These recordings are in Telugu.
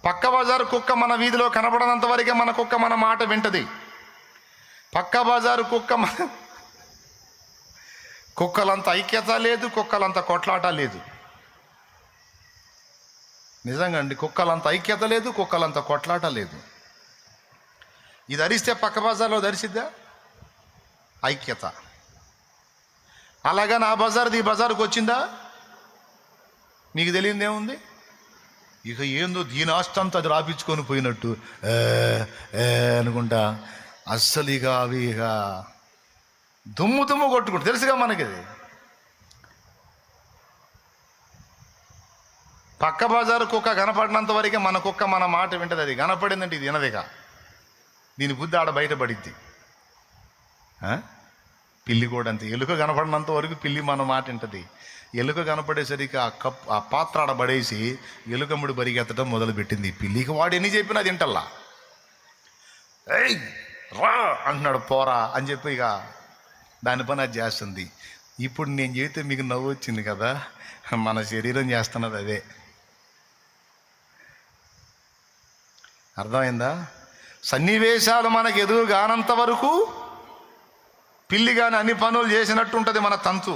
పక్క బజారు కుక్క మన వీధిలో కనబడనంత వరకే మన కుక్క మన మాట వింటది. పక్క బజారు కుక్కలంత ఐక్యత లేదు, కుక్కలంత కొట్లాట లేదు. నిజంగా అండి, కుక్కలంత ఐక్యత లేదు, కుక్కలంత కొట్లాట లేదు. ఇది ధరిస్తే పక్క బజార్లో ధరిసిద్దా? ఐక్యత. అలాగా నా బజార్ది ఈ బజారుకు వచ్చిందా? మీకు తెలియదు ఏముంది. ఇక ఏందో దీని ఆస్తంతా అది రాపించుకొని పోయినట్టు అనుకుంటా అస్సలు ఇక అవి ఇక దుమ్ము కొట్టుకుంటు తెలుసుగా మనకి. పక్క బజారు కుక్క కనపడినంత వరకే మన కుక్క మన మాట వింటది. అది కనపడిందంటే ఇది వినదిగా, దీని బుద్ధి ఆడ బయటపడిద్ది. పిల్లి కూడా అంతే. ఎలుక కనపడినంత వరకు పిల్లి మన మాట వింటది. ఎలుక కనపడేసరికి ఆ పాత్ర ఆడ పడేసి ఎలుకమ్ముడు బరిగెత్తడం మొదలుపెట్టింది. పిల్లికి వాడు ఎన్ని చెప్పినా అది వింటల్లా. ఏయ్ రా అంటున్నాడు, పోరా అని చెప్పి ఇక దాని పని అది చేస్తుంది. ఇప్పుడు నేను చేస్తే మీకు నవ్వు వచ్చింది కదా, మన శరీరం చేస్తున్నది అదే. అర్థమైందా? సన్నివేశాలు మనకు ఎదురు కానంత వరకు పిల్లి కానీ అన్ని పనులు చేసినట్టు ఉంటుంది మన తంతు.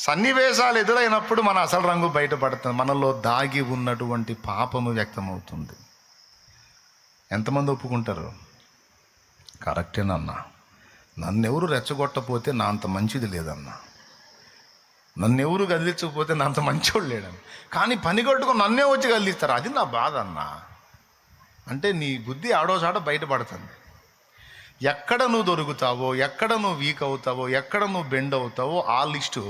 సన్నివేశాలు ఎదురైనప్పుడు మన అసలు రంగు బయటపడుతుంది. మనలో దాగి ఉన్నటువంటి పాపము వ్యక్తమవుతుంది. ఎంతమంది ఒప్పుకుంటారు? కరెక్టేనన్నా, నన్నెవరు రెచ్చగొట్టపోతే నా అంత మంచిది లేదన్నా, నన్నెవరు కదిలించకపోతే నా అంత మంచోడు లేడని. కానీ పని కట్టుకుని నన్నే వచ్చి కదిలిస్తారు, అది నా బాధ అన్నా. అంటే నీ బుద్ధి ఆడోసాడ బయటపడుతుంది. ఎక్కడ నువ్వు దొరుకుతావో, ఎక్కడ నువ్వు వీక్ అవుతావో, ఎక్కడ నువ్వు బెండ్ అవుతావో ఆ లిస్టు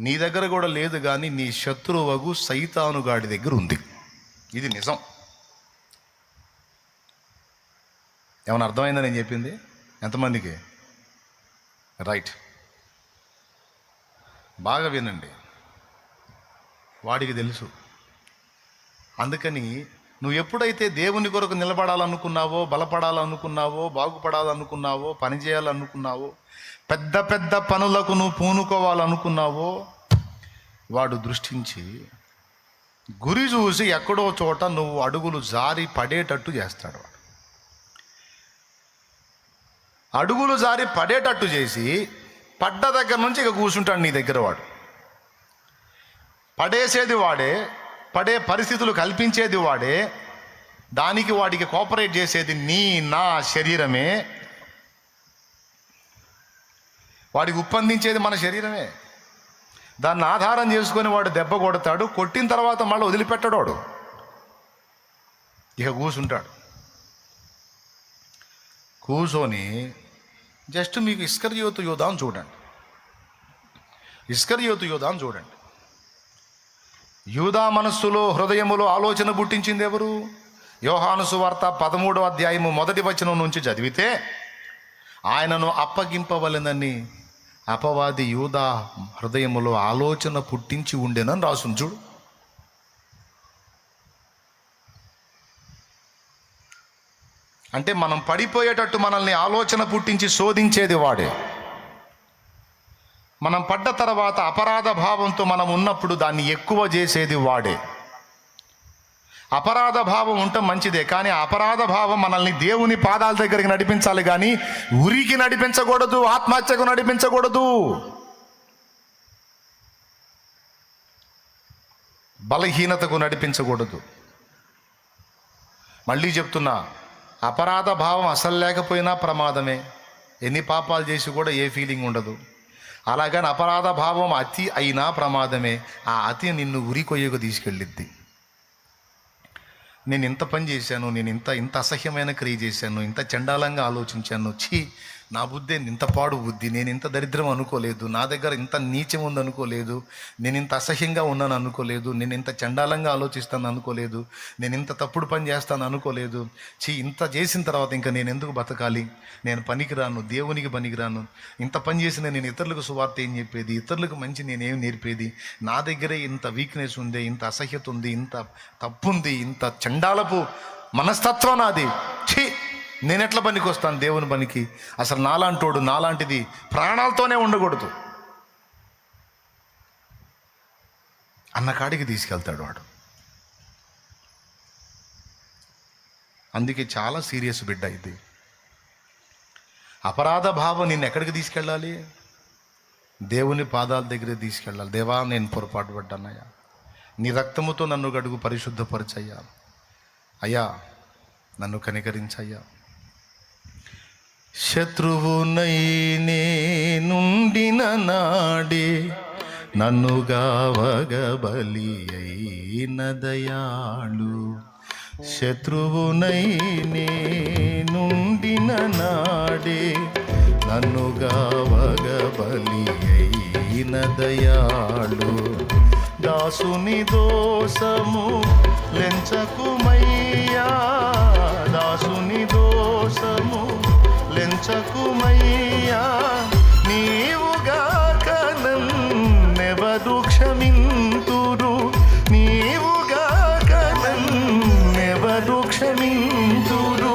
నీ దగ్గర కూడా లేదు, కానీ నీ శత్రువగు సైతానుగాడి దగ్గర ఉంది. ఇది నిజం. ఏమైనా అర్థమైందా నేను చెప్పింది? ఎంతమందికి? రైట్, బాగా వినండి. వాడికి తెలుసు. అందుకని నువ్వు ఎప్పుడైతే దేవుని కొరకు నిలబడాలనుకున్నావో, బలపడాలనుకున్నావో, బాగుపడాలనుకున్నావో, పని చేయాలనుకున్నావో, పెద్ద పెద్ద పనులకు నువ్వు పూనుకోవాలనుకున్నావో, వాడు దృష్టించి గురి చూసి ఎక్కడో చోట నువ్వు అడుగులు జారి పడేటట్టు చేస్తాడు. అడుగులు జారి పడేటట్టు చేసి పడ్డ దగ్గర నుంచి ఇక కూర్చుంటాడు నీ దగ్గర. వాడు పడేసేది వాడే, పడే పరిస్థితులు కల్పించేది వాడే, దానికి వాడికి కోఆపరేట్ చేసేది నా శరీరమే, వాడికి ఉప్పందించేది మన శరీరమే. దాన్ని ఆధారం చేసుకొని వాడు దెబ్బ కొడతాడు. కొట్టిన తర్వాత మళ్ళీ వదిలిపెట్టడు వాడు, ఇక కూర్చుంటాడు. కూర్చొని జస్ట్ మీకు ఇస్కరియోతు యోధాను చూడండి. ఇస్కరియోతు యోధాను చూడండి. యూదా మనస్సులో, హృదయములో ఆలోచన పుట్టించింది ఎవరు? యోహాను సువార్త 13వ అధ్యాయము 1వ వచనం నుంచి చదివితే, ఆయనను అప్పగింపవలెనని అపవాది యూదా హృదయములో ఆలోచన పుట్టించి ఉండేనని రాసుంది చూడు. అంటే మనం పడిపోయేటట్టు మనల్ని ఆలోచన పుట్టించి శోధించేది వాడే. మనం పడ్డ తర్వాత అపరాధ భావంతో మనం ఉన్నప్పుడు దాన్ని ఎక్కువ చేసేది వాడే. అపరాధ భావం ఉంటే మంచిదే, కానీ అపరాధ భావం మనల్ని దేవుని పాదాల దగ్గరికి నడిపించాలి, కానీ ఉరికి నడిపించకూడదు, ఆత్మహత్యకు నడిపించకూడదు, బలహీనతకు నడిపించకూడదు. మళ్ళీ చెప్తున్నా, అపరాధ భావం అసలు లేకపోయినా ప్రమాదమే. ఎన్ని పాపాలు చేసి కూడా ఏ ఫీలింగ్ ఉండదు. అలాగని అపరాధ భావం అతి అయినా ప్రమాదమే. ఆ అతి నిన్ను ఉరి కొయ్యకు తీసుకెళ్ళిద్ది. నేను ఇంత పని చేశాను, నేను ఇంత అసహ్యమైన క్రియ చేశాను, ఇంత చండాలంగా ఆలోచించాను, నా బుద్ధి ఇంత పాడు బుద్ధి, నేను ఇంత దరిద్రం అనుకోలేదు, నా దగ్గర ఇంత నీచం ఉంది అనుకోలేదు, నేను ఇంత అసహ్యంగా ఉన్నాను అనుకోలేదు, నేను ఇంత చండాలంగా ఆలోచిస్తాను అనుకోలేదు, నేను ఇంత తప్పుడు పని చేస్తాను అనుకోలేదు. ఇంత చేసిన తర్వాత ఇంకా నేను ఎందుకు బతకాలి, నేను పనికిరాను, దేవునికి పనికిరాను, ఇంత పని చేసిన నేను ఇతరులకు సువార్త ఏం చెప్పేది, ఇతరులకు మంచి నేనేం నేర్పేది, నా దగ్గరే ఇంత వీక్నెస్ ఉంది, ఇంత అసహ్యత ఉంది, ఇంత తప్పు ఉంది, ఇంత చండాలపు మనస్తత్వం నాది, నేను ఎట్లా పనికి వస్తాను దేవుని పనికి, అసలు నాలాంటోడు, నాలాంటిది ప్రాణాలతోనే ఉండకూడదు అన్న కాడికి తీసుకెళ్తాడు వాడు. అందుకే చాలా సీరియస్ బిడ్డ ఇది. అపరాధ భావం నిన్ను ఎక్కడికి తీసుకెళ్ళాలి? దేవుని పాదాల దగ్గర తీసుకెళ్ళాలి. దేవా, నేను పొరపాటు పడ్డానయ్యా, నీ రక్తముతో నన్ను గడుగు, పరిశుద్ధపరచయ్యా, అయ్యా నన్ను కనికరించయ్యా. శత్రువునై నేనుండిన నాడే నన్ను గావగ బలి అయిన దయాళు. శత్రువునై నేనుండిన నాడే నన్ను గావగ బలి అయిన దయాళు. దాసుని దోషము లెంచకుమయ్యా, దాసుని దోషము లెంచకుమయ్యా, నీవుగాక నన్నెవరు క్షమింతురు, నీవుగాక నన్నెవరు క్షమింతురు,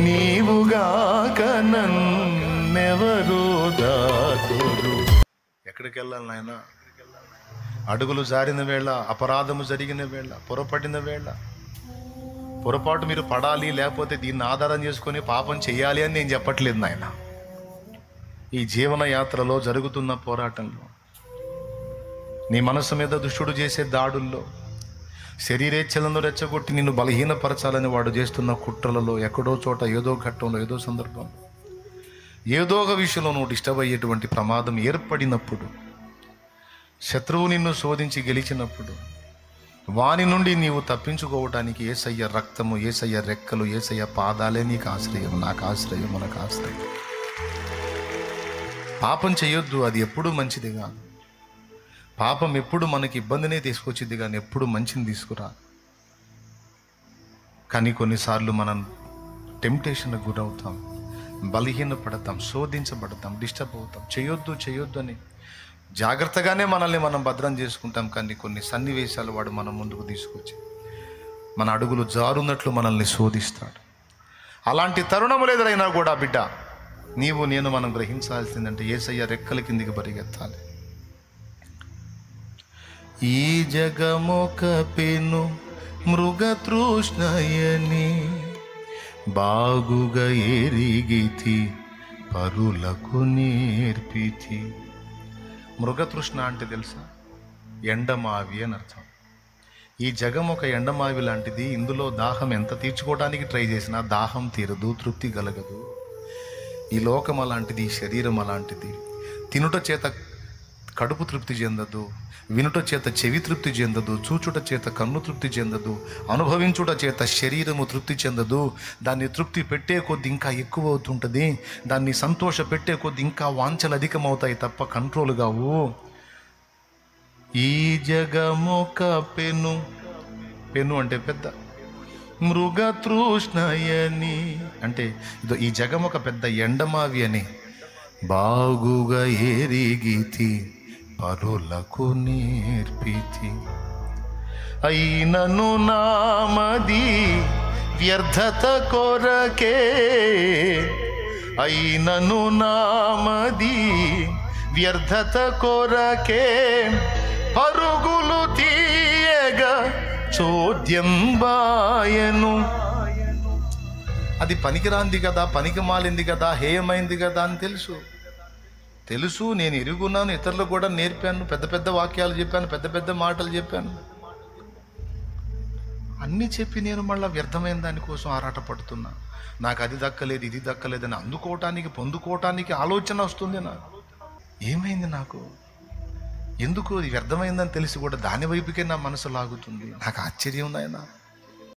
నీవుగాక నన్నెవరు దాతురు. ఎక్కడికి వెళ్ళాలి నాయన? అడుగులు జారిన వేళ, అపరాధము జరిగిన వేళ, పొరపడిన వేళ, పొరపాటు మీరు పడాలి, లేకపోతే దీన్ని ఆధారం చేసుకొని పాపం చేయాలి అని నేను చెప్పట్లేదు నాయన. ఈ జీవన యాత్రలో జరుగుతున్న పోరాటంలో, నీ మనసు మీద దుష్టుడు చేసే దాడుల్లో, శరీరేచ్ఛలను రెచ్చగొట్టి నిన్ను బలహీనపరచాలని వాడు చేస్తున్న కుట్రలలో, ఎక్కడో చోట, ఏదో ఘట్టంలో, ఏదో సందర్భం, ఏదో ఒక విషయంలో నువ్వు డిస్టర్బ్ అయ్యేటువంటి ప్రమాదం ఏర్పడినప్పుడు, శత్రువు నిన్ను శోధించి గెలిచినప్పుడు, వాని నుండి నీవు తప్పించుకోవటానికి యేసయ్య రక్తము, యేసయ్య రెక్కలు, యేసయ్య పాదాలే నీకు ఆశ్రయం, నాకు ఆశ్రయం, మనకు ఆశ్రయం. పాపం చేయొద్దు, అది ఎప్పుడూ మంచిది కాదు. పాపం ఎప్పుడు మనకి ఇబ్బందినే తీసుకొచ్చింది కానీ ఎప్పుడు మంచిని తీసుకురా. కానీ కొన్నిసార్లు మనం టెంప్టేషన్కి గురవుతాం, బలహీనపడతాం, శోధించబడతాం, డిస్టర్బ్ అవుతాం. చేయొద్దు అని జాగ్రత్తగానే మనల్ని మనం భద్రం చేసుకుంటాం. కానీ కొన్ని సన్నివేశాలు వాడు మన ముందుకు తీసుకొచ్చి మన అడుగులు జారున్నట్లు మనల్ని శోధిస్తాడు. అలాంటి తరుణములు ఎదురైనా కూడా బిడ్డ, నీవు నేను మనం గ్రహించాల్సిందంటే యేసయ్య రెక్కల కిందికి పరిగెత్తాలి. ఈ జగమొక పెను మృగతృష్ణయని బాగుగా ఎరిగితి పరులకు నేర్పితి. మృగతృష్ణ అంటే తెలుసా? ఎండమావి అని అర్థం. ఈ జగం ఒక ఎండమావి లాంటిది. ఇందులో దాహం ఎంత తీర్చుకోవడానికి ట్రై చేసినా దాహం తీరదు, తృప్తి కలగదు. ఈ లోకం అలాంటిది, ఈ శరీరం అలాంటిది. తినుట చేత కడుపు తృప్తి చెందదు, వినుట చేత చెవి తృప్తి చెందదు, చూచుట చేత కన్ను తృప్తి చెందదు, అనుభవించుట చేత శరీరము తృప్తి చెందదు. దాన్ని తృప్తి పెట్టే కొద్ది ఇంకా ఎక్కువ అవుతుంటుంది, దాన్ని సంతోష పెట్టే కొద్ది ఇంకా వాంఛలు అధికమవుతాయి తప్ప కంట్రోల్ కావు. ఈ జగమొక పెను, పెను అంటే పెద్ద, మృగతృష్ణయని అంటే ఇదో ఈ జగం ఒక పెద్ద ఎండమావి అని బాగుగా ఎరిగితి పరులకు నేర్పితి. అయినను నామది వ్యర్థత కొరకే, అయినను నామది వ్యర్థత కొరకే పరుగులు తీయగా చోద్యం బాయను. అది పనికిరాంది కదా, పనికి మాలింది కదా, హేయమైంది కదా అని తెలుసు. నేను ఎరుగున్నాను, ఇతరులకు కూడా నేర్పాను, పెద్ద పెద్ద వాక్యాలు చెప్పాను, పెద్ద పెద్ద మాటలు చెప్పాను. అన్నీ చెప్పి నేను మళ్ళీ వ్యర్థమైన దానికోసం ఆరాటపడుతున్నా. నాకు అది దక్కలేదు, ఇది దక్కలేదని అందుకోవటానికి, పొందుకోవటానికి ఆలోచన వస్తుంది నాకు. ఏమైంది నాకు? ఎందుకు ఇది వ్యర్థమైందని తెలిసి కూడా దాని వైపుకే నా మనసు లాగుతుంది. నాకు ఆశ్చర్యం నాయనా.